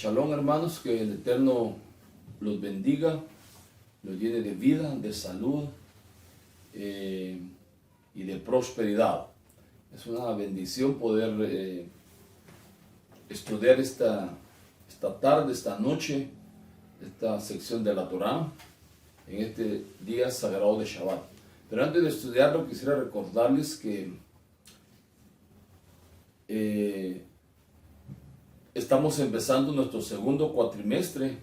Shalom, hermanos, que el Eterno los bendiga, los llene de vida, de salud y de prosperidad. Es una bendición poder estudiar esta tarde, esta noche, esta sección de la Torá en este día sagrado de Shabbat. Pero antes de estudiarlo, quisiera recordarles que estamos empezando nuestro segundo cuatrimestre,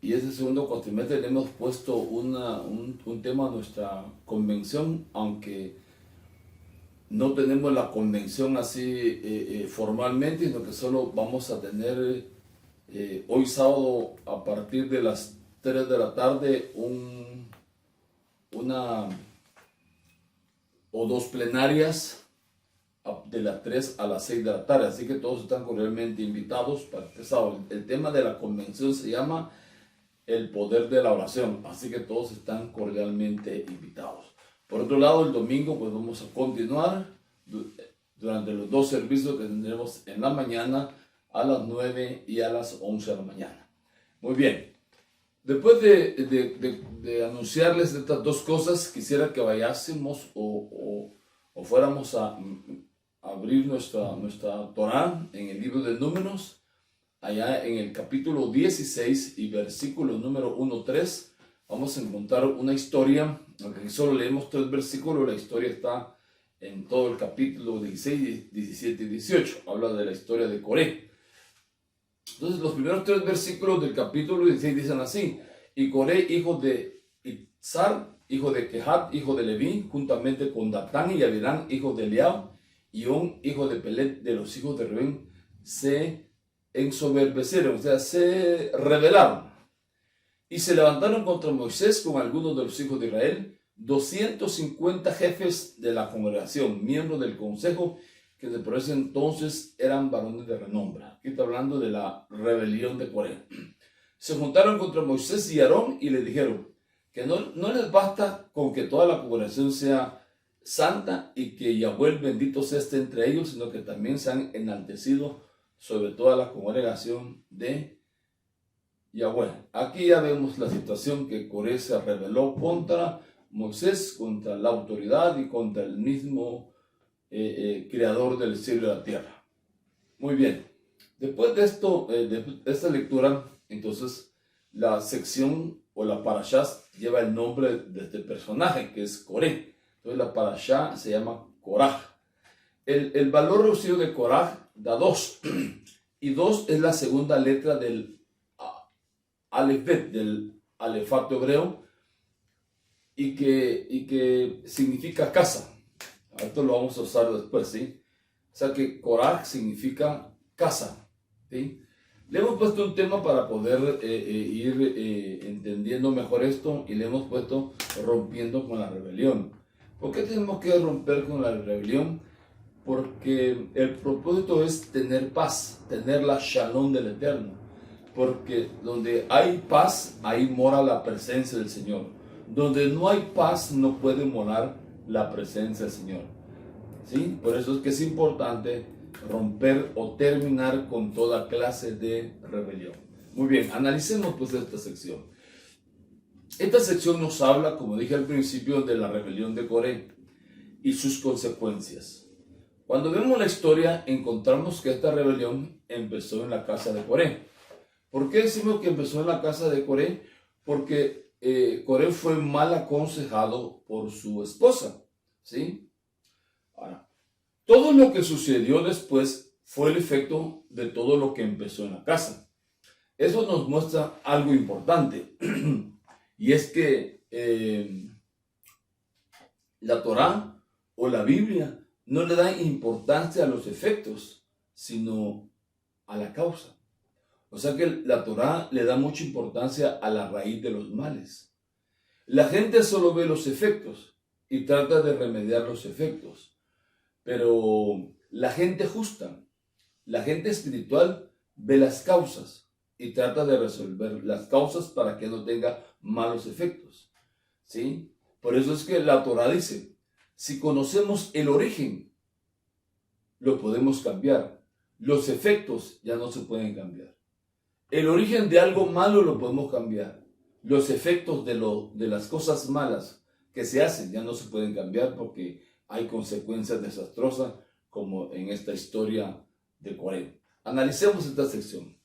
y ese segundo cuatrimestre le hemos puesto un tema a nuestra convención, aunque no tenemos la convención así formalmente, sino que solo vamos a tener hoy sábado a partir de las 3 de la tarde una o dos plenarias de las 3 a las 6 de la tarde, así que todos están cordialmente invitados para este sábado. El tema de la convención se llama el poder de la oración, así que todos están cordialmente invitados. Por otro lado, el domingo pues vamos a continuar durante los dos servicios que tendremos en la mañana a las 9 y a las 11 de la mañana. Muy bien, después de anunciarles estas dos cosas, quisiera que vayásemos o fuéramos a abrir nuestra Torá en el libro de Números, allá en el capítulo 16 y versículo número 1-3, vamos a encontrar una historia, aunque solo leemos 3 versículos, la historia está en todo el capítulo 16, 17 y 18, habla de la historia de Coré. Entonces los primeros 3 versículos del capítulo 16 dicen así: y Coré, hijo de Itzar, hijo de Kehat, hijo de Leví, juntamente con Datán y Abirán, hijo de Eliab, y On, hijo de Pelet, de los hijos de Rubén, se ensoberbecieron, o sea, se rebelaron, y se levantaron contra Moisés con algunos de los hijos de Israel, 250 jefes de la congregación, miembros del consejo, que por ese entonces eran varones de renombre. Aquí está hablando de la rebelión de Coré. Se juntaron contra Moisés y Aarón y le dijeron que no les basta con que toda la congregación sea santa y que Yahweh el bendito sea esté entre ellos, sino que también se han enaltecido sobre toda la congregación de Yahweh. Aquí ya vemos la situación que Coré se rebeló contra Moisés, contra la autoridad y contra el mismo creador del cielo y la tierra. Muy bien, después de esto, de esta lectura, entonces la sección o la parashá lleva el nombre de este personaje, que es Coré. Entonces la parashá se llama Coraj. El valor reducido de Coraj da 2, y 2 es la segunda letra del alefbet, del alefato hebreo, y que significa casa. Esto lo vamos a usar después, ¿sí? O sea que Coraj significa casa, ¿sí? Le hemos puesto un tema para poder ir entendiendo mejor esto, y le hemos puesto rompiendo con la rebelión. ¿Por qué tenemos que romper con la rebelión? Porque el propósito es tener paz, tener la shalom del Eterno. Porque donde hay paz, ahí mora la presencia del Señor. Donde no hay paz, no puede morar la presencia del Señor. ¿Sí? Por eso es que es importante romper o terminar con toda clase de rebelión. Muy bien, analicemos pues esta sección. Esta sección nos habla, como dije al principio, de la rebelión de Coré y sus consecuencias. Cuando vemos la historia, encontramos que esta rebelión empezó en la casa de Coré. ¿Por qué decimos que empezó en la casa de Coré? Porque Coré fue mal aconsejado por su esposa, ¿sí? Ahora, todo lo que sucedió después fue el efecto de todo lo que empezó en la casa. Eso nos muestra algo importante, y es que la Torá o la Biblia no le da importancia a los efectos, sino a la causa. O sea que la Torá le da mucha importancia a la raíz de los males. La gente solo ve los efectos y trata de remediar los efectos. Pero la gente justa, la gente espiritual, ve las causas y trata de resolver las causas para que no tenga malos efectos, ¿sí? Por eso es que la Torá dice, si conocemos el origen, lo podemos cambiar. Los efectos ya no se pueden cambiar. El origen de algo malo lo podemos cambiar. Los efectos de las cosas malas que se hacen ya no se pueden cambiar porque hay consecuencias desastrosas como en esta historia de Coré. Analicemos esta sección.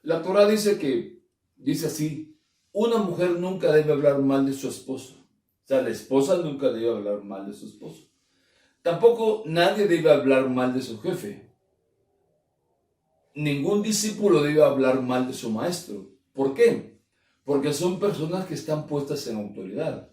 La Torah dice así: una mujer nunca debe hablar mal de su esposo. O sea, la esposa nunca debe hablar mal de su esposo. Tampoco nadie debe hablar mal de su jefe. Ningún discípulo debe hablar mal de su maestro. ¿Por qué? Porque son personas que están puestas en autoridad.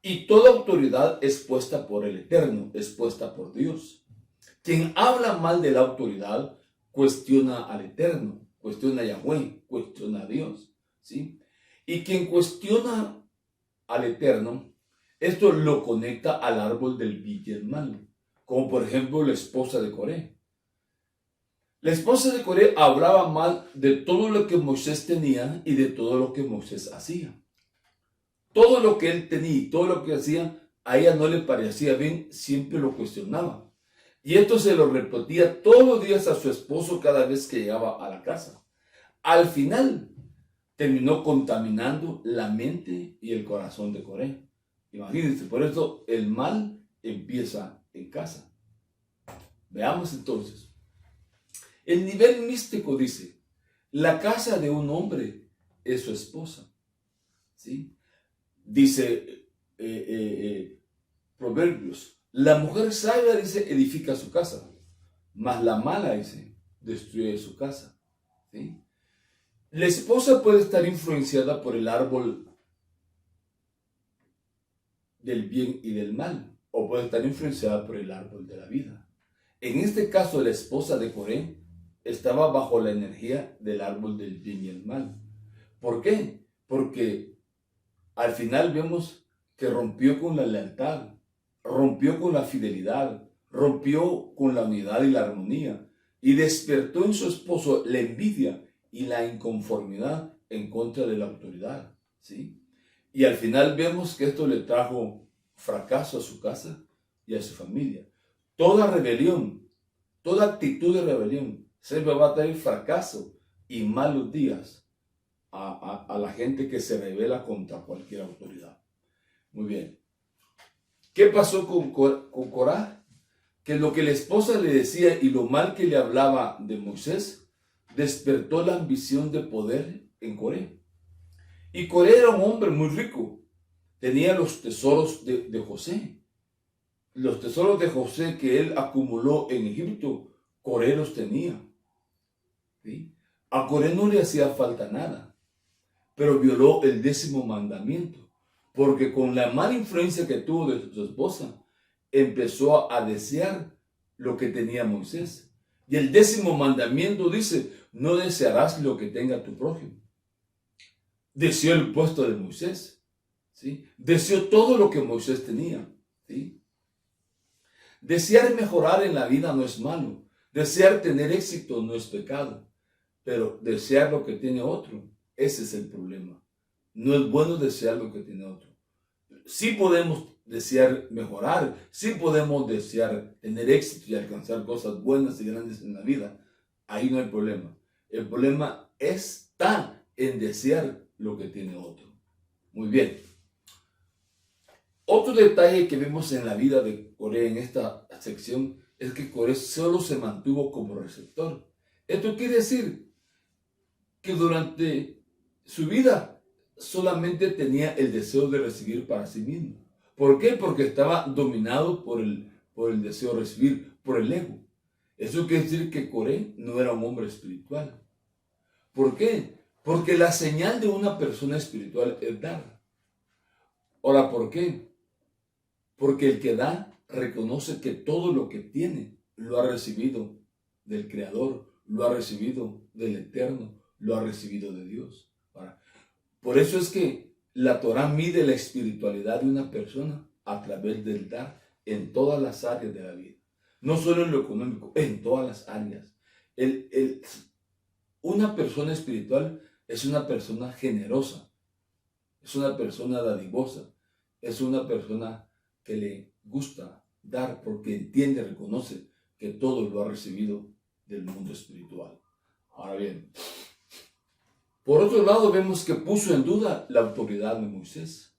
Y toda autoridad es puesta por el Eterno, es puesta por Dios. Quien habla mal de la autoridad cuestiona al Eterno, cuestiona a Yahweh, cuestiona a Dios, ¿sí? Y quien cuestiona al Eterno, esto lo conecta al árbol del bien y el mal, como por ejemplo la esposa de Coré. La esposa de Coré hablaba mal de todo lo que Moisés tenía y de todo lo que Moisés hacía. Todo lo que él tenía y todo lo que hacía, a ella no le parecía bien, siempre lo cuestionaba. Y esto se lo repetía todos los días a su esposo cada vez que llegaba a la casa. Al final, terminó contaminando la mente y el corazón de Coré. Imagínense, por eso el mal empieza en casa. Veamos entonces. El nivel místico dice: la casa de un hombre es su esposa. ¿Sí? Dice Proverbios: la mujer sabia, dice, edifica su casa, mas la mala, dice, destruye su casa. ¿Sí? La esposa puede estar influenciada por el árbol del bien y del mal, o puede estar influenciada por el árbol de la vida. En este caso, la esposa de Coré estaba bajo la energía del árbol del bien y el mal. ¿Por qué? Porque al final vemos que rompió con la lealtad, rompió con la fidelidad, rompió con la unidad y la armonía, y despertó en su esposo la envidia y la inconformidad en contra de la autoridad, ¿sí? Y al final vemos que esto le trajo fracaso a su casa y a su familia. Toda rebelión, toda actitud de rebelión siempre va a traer fracaso y malos días a la gente que se rebela contra cualquier autoridad. Muy bien. ¿Qué pasó con Corá? Que lo que la esposa le decía y lo mal que le hablaba de Moisés despertó la ambición de poder en Coré. Y Coré era un hombre muy rico. Tenía los tesoros de José. Los tesoros de José que él acumuló en Egipto, Coré los tenía. ¿Sí? A Coré no le hacía falta nada, pero violó el 10º mandamiento, porque con la mala influencia que tuvo de su esposa, empezó a desear lo que tenía Moisés. Y el 10º mandamiento dice: no desearás lo que tenga tu prójimo. Deseó el puesto de Moisés, ¿sí? Deseó todo lo que Moisés tenía, ¿sí? Desear mejorar en la vida no es malo. Desear tener éxito no es pecado. Pero desear lo que tiene otro, ese es el problema. No es bueno desear lo que tiene otro. Sí podemos desear mejorar, sí podemos desear tener éxito y alcanzar cosas buenas y grandes en la vida. Ahí no hay problema. El problema está en desear lo que tiene otro. Muy bien. Otro detalle que vemos en la vida de Coré en esta sección es que Coré solo se mantuvo como receptor. Esto quiere decir que durante su vida solamente tenía el deseo de recibir para sí mismo. ¿Por qué? Porque estaba dominado por el deseo de recibir, por el ego. Eso quiere decir que Coré no era un hombre espiritual. ¿Por qué? Porque la señal de una persona espiritual es dar. Ahora, ¿por qué? Porque el que da reconoce que todo lo que tiene lo ha recibido del Creador, lo ha recibido del Eterno, lo ha recibido de Dios. Por eso es que la Torah mide la espiritualidad de una persona a través del dar en todas las áreas de la vida. No solo en lo económico, en todas las áreas. Una persona espiritual es una persona generosa, es una persona dadivosa, es una persona que le gusta dar porque entiende, reconoce que todo lo ha recibido del mundo espiritual. Ahora bien, por otro lado vemos que puso en duda la autoridad de Moisés.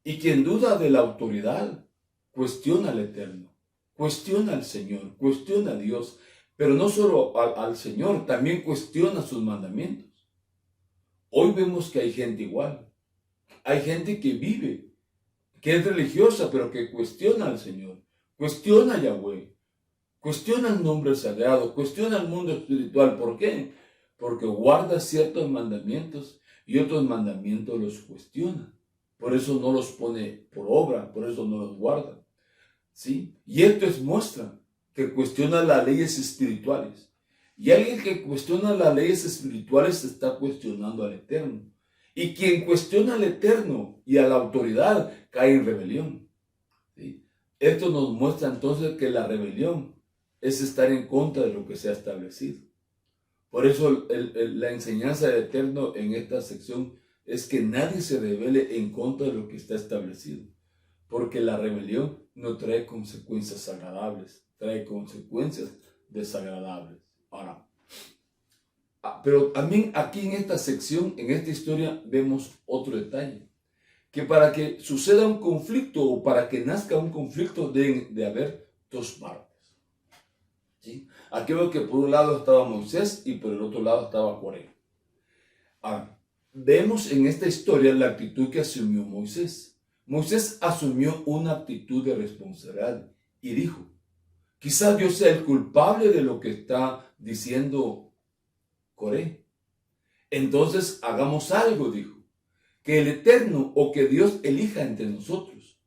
Y quien duda de la autoridad cuestiona al Eterno, cuestiona al Señor, cuestiona a Dios, pero no solo al Señor, también cuestiona sus mandamientos. Hoy vemos que hay gente igual. Hay gente que vive, que es religiosa, pero que cuestiona al Señor, cuestiona a Yahweh, cuestiona el nombre sagrado, cuestiona el mundo espiritual. ¿Por qué? Porque guarda ciertos mandamientos y otros mandamientos los cuestiona. Por eso no los pone por obra, por eso no los guarda. ¿Sí? Y esto es muestra que cuestiona las leyes espirituales. Y alguien que cuestiona las leyes espirituales está cuestionando al Eterno. Y quien cuestiona al Eterno y a la autoridad cae en rebelión. ¿Sí? Esto nos muestra entonces que la rebelión es estar en contra de lo que se ha establecido. Por eso la enseñanza del Eterno en esta sección es que nadie se rebele en contra de lo que está establecido. Porque la rebelión no trae consecuencias agradables, trae consecuencias desagradables. Ahora, pero también aquí en esta sección, en esta historia, vemos otro detalle. Que para que suceda un conflicto o para que nazca un conflicto deben de haber dos partes. ¿Sí? Aquí veo que por un lado estaba Moisés y por el otro lado estaba Coré. Ahora, vemos en esta historia la actitud que asumió Moisés. Moisés asumió una actitud de responsabilidad y dijo, quizás yo sea el culpable de lo que está diciendo Coré. Entonces hagamos algo, dijo, que el Eterno o que Dios elija entre nosotros.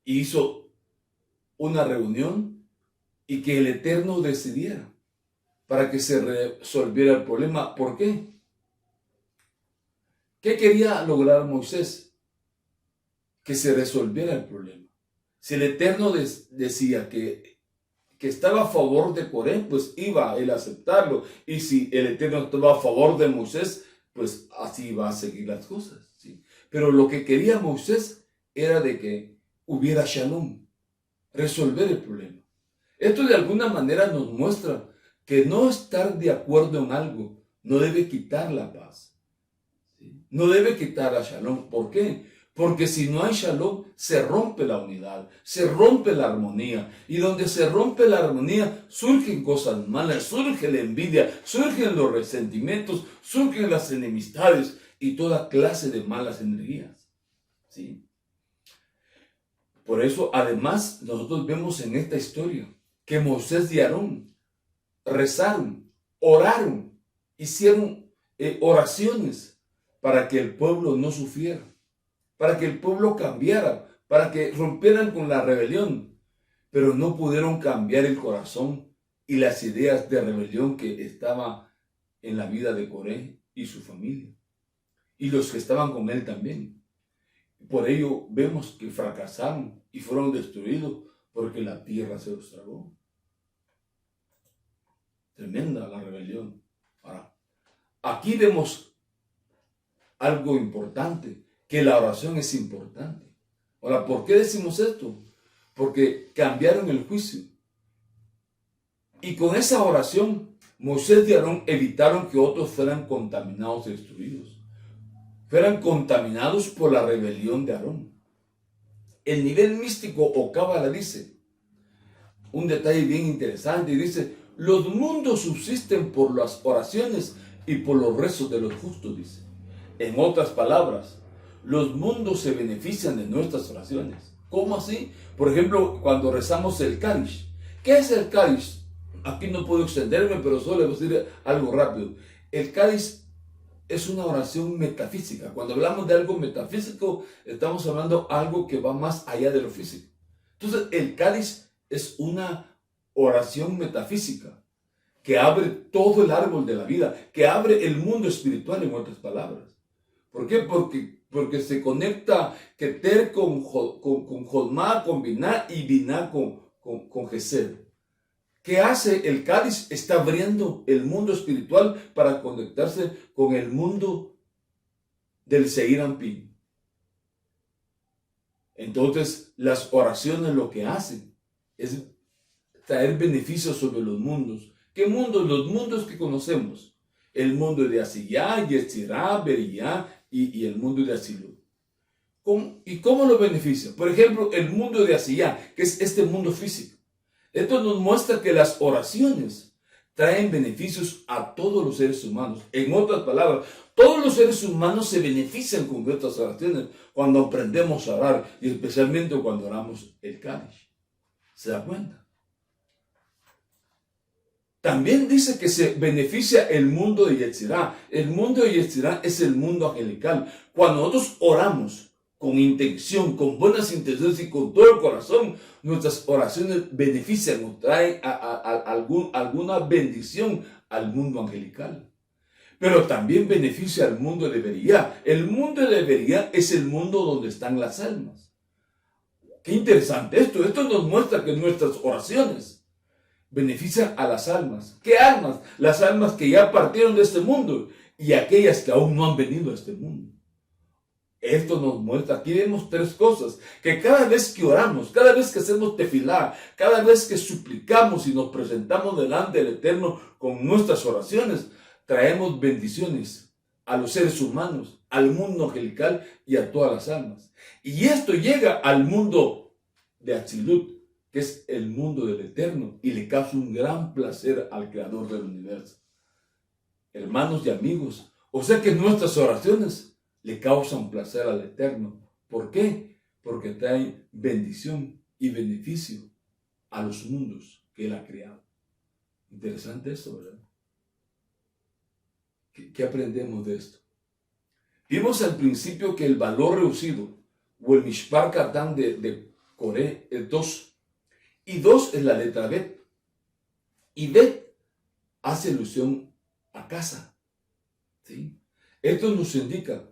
Y hizo una reunión y que el Eterno decidiera para que se resolviera el problema. ¿Por qué? ¿Qué quería lograr Moisés? Que se resolviera el problema. Si el Eterno decía que estaba a favor de Coré, pues iba a él a aceptarlo. Y si el Eterno estaba a favor de Moisés, pues así iba a seguir las cosas. ¿Sí? Pero lo que quería Moisés era de que hubiera shalom, resolver el problema. Esto de alguna manera nos muestra que no estar de acuerdo en algo no debe quitar la paz. ¿Sí? No debe quitar la shalom. ¿Por qué? Porque si no hay shalom, se rompe la unidad, se rompe la armonía. Y donde se rompe la armonía, surgen cosas malas, surge la envidia, surgen los resentimientos, surgen las enemistades y toda clase de malas energías. ¿Sí? Por eso, además, nosotros vemos en esta historia que Moisés y Aarón rezaron, oraron, hicieron oraciones para que el pueblo no sufriera, para que el pueblo cambiara, para que rompieran con la rebelión, pero no pudieron cambiar el corazón y las ideas de rebelión que estaba en la vida de Coré y su familia, y los que estaban con él también. Por ello vemos que fracasaron y fueron destruidos porque la tierra se los tragó. Tremenda la rebelión. Ahora, aquí vemos algo importante, que la oración es importante. Ahora, ¿por qué decimos esto? Porque cambiaron el juicio. Y con esa oración, Moisés y Aarón evitaron que otros fueran contaminados y destruidos. Fueran contaminados por la rebelión de Aarón. El nivel místico o cábala dice, un detalle bien interesante, y dice, los mundos subsisten por las oraciones y por los rezos de los justos, dice. En otras palabras, los mundos se benefician de nuestras oraciones. ¿Cómo así? Por ejemplo, cuando rezamos el Kadish. ¿Qué es el Kadish? Aquí no puedo extenderme, pero solo les voy a decir algo rápido. El Kadish es una oración metafísica. Cuando hablamos de algo metafísico, estamos hablando de algo que va más allá de lo físico. Entonces, el Kadish es una oración metafísica que abre todo el árbol de la vida, que abre el mundo espiritual, en otras palabras. ¿Por qué? Porque se conecta Keter con Jodmá, con Biná, y Biná con Gesed. ¿Qué hace el Kadish? Está abriendo el mundo espiritual para conectarse con el mundo del Seir Anpin. Entonces, las oraciones lo que hacen es traer beneficios sobre los mundos. ¿Qué mundos? Los mundos que conocemos. El mundo de Asiyá, Yetzirá, Beríá y el mundo de Asilú. ¿Y cómo lo beneficia? Por ejemplo, el mundo de Asiyá, que es este mundo físico. Esto nos muestra que las oraciones traen beneficios a todos los seres humanos. En otras palabras, todos los seres humanos se benefician con nuestras oraciones cuando aprendemos a orar y especialmente cuando oramos el Kadish. ¿Se da cuenta? También dice que se beneficia el mundo de Yetzirá. El mundo de Yetzirá es el mundo angelical. Cuando nosotros oramos con intención, con buenas intenciones y con todo el corazón, nuestras oraciones benefician o traen alguna bendición al mundo angelical. Pero también beneficia al mundo de Beríá. El mundo de Beríá es el mundo donde están las almas. Qué interesante esto. Esto nos muestra que nuestras oraciones benefician a las almas. ¿Qué almas? Las almas que ya partieron de este mundo y aquellas que aún no han venido a este mundo. Esto nos muestra, aquí vemos tres cosas, que cada vez que oramos, cada vez que hacemos tefilá, cada vez que suplicamos y nos presentamos delante del Eterno con nuestras oraciones, traemos bendiciones a los seres humanos, al mundo angelical y a todas las almas. Y esto llega al mundo de Atzilut, que es el mundo del Eterno, y le causa un gran placer al Creador del universo. Hermanos y amigos, o sea que nuestras oraciones le causan placer al Eterno. ¿Por qué? Porque traen bendición y beneficio a los mundos que Él ha creado. Interesante esto, ¿verdad? ¿Qué aprendemos de esto? Vimos al principio que el valor reducido, o el Mishpar Katan de Coré, es 2. Y 2 es la letra Bet. Y Bet hace alusión a casa. ¿Sí? Esto nos indica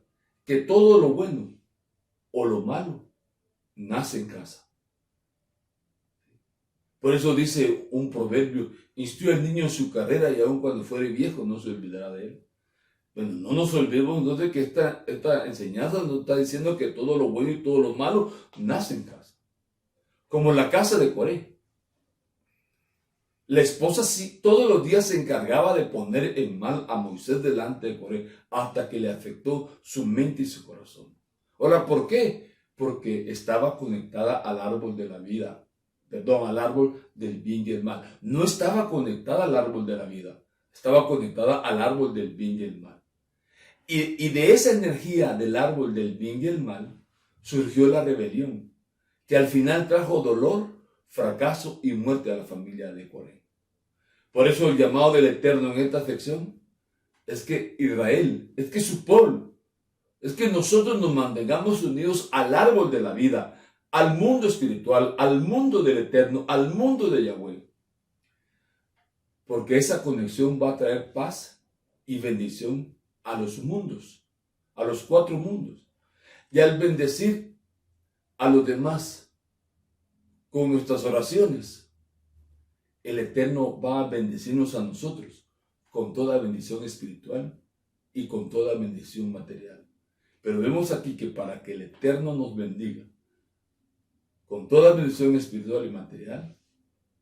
que todo lo bueno o lo malo nace en casa. Por eso dice un proverbio: instruye al niño en su carrera y aun cuando fuere viejo no se olvidará de él. Bueno, no nos olvidemos de que esta enseñanza nos está diciendo que todo lo bueno y todo lo malo nace en casa. Como la casa de Coré. La esposa sí todos los días se encargaba de poner en mal a Moisés delante de Coré hasta que le afectó su mente y su corazón. Ahora, ¿por qué? Porque estaba conectada al árbol de la vida. Perdón, al árbol del bien y el mal. No estaba conectada al árbol de la vida. Estaba conectada al árbol del bien y el mal. Y de esa energía del árbol del bien y el mal surgió la rebelión, que al final trajo dolor, fracaso y muerte a la familia de Coré. Por eso el llamado del Eterno en esta sección es que Israel, es que su pueblo, es que nosotros nos mantengamos unidos al árbol de la vida, al mundo espiritual, al mundo del Eterno, al mundo de Yahweh. Porque esa conexión va a traer paz y bendición a los mundos, a los 4 mundos. Y al bendecir a los demás con nuestras oraciones, el Eterno va a bendecirnos a nosotros con toda bendición espiritual y con toda bendición material. Pero vemos aquí que para que el Eterno nos bendiga con toda bendición espiritual y material,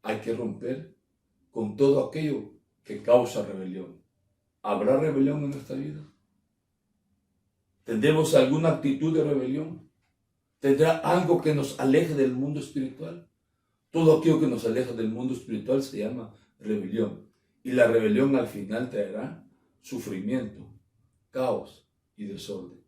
hay que romper con todo aquello que causa rebelión. ¿Habrá rebelión en nuestra vida? ¿Tendremos alguna actitud de rebelión? ¿Tendrá algo que nos aleje del mundo espiritual? Todo aquello que nos aleja del mundo espiritual se llama rebelión. Y la rebelión al final traerá sufrimiento, caos y desorden.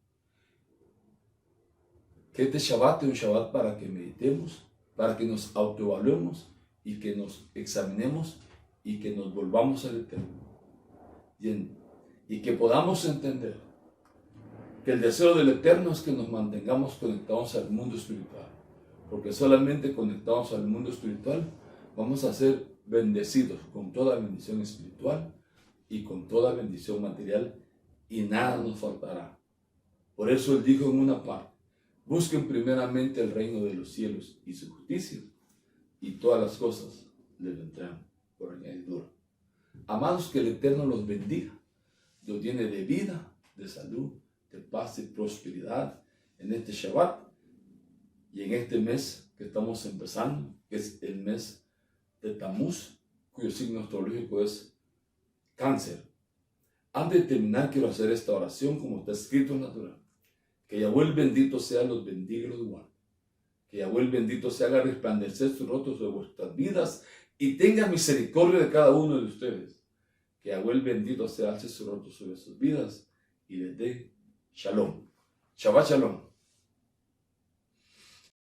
Que este Shabbat es un Shabbat para que meditemos, para que nos autoevaluemos y que nos examinemos y que nos volvamos al Eterno. Y que podamos entender que el deseo del Eterno es que nos mantengamos conectados al mundo espiritual. Porque solamente conectados al mundo espiritual vamos a ser bendecidos con toda bendición espiritual y con toda bendición material y nada nos faltará. Por eso Él dijo en una parte: busquen primeramente el reino de los cielos y su justicia y todas las cosas les vendrán por añadidura. Amados, que el Eterno los bendiga, los llene de vida, de salud, de paz y prosperidad en este Shabbat. Y en este mes que estamos empezando, que es el mes de Tamuz, cuyo signo astrológico es Cáncer. Antes de terminar, quiero hacer esta oración como está escrito en la Torá. Que Yahweh el bendito sea, los bendiga y los guarde. Que Yahweh el bendito se haga resplandecer su rostro sobre vuestras vidas y tenga misericordia de cada uno de ustedes. Que Yahweh el bendito se alce su rostro sobre sus vidas y les dé Shalom. Shabbat Shalom.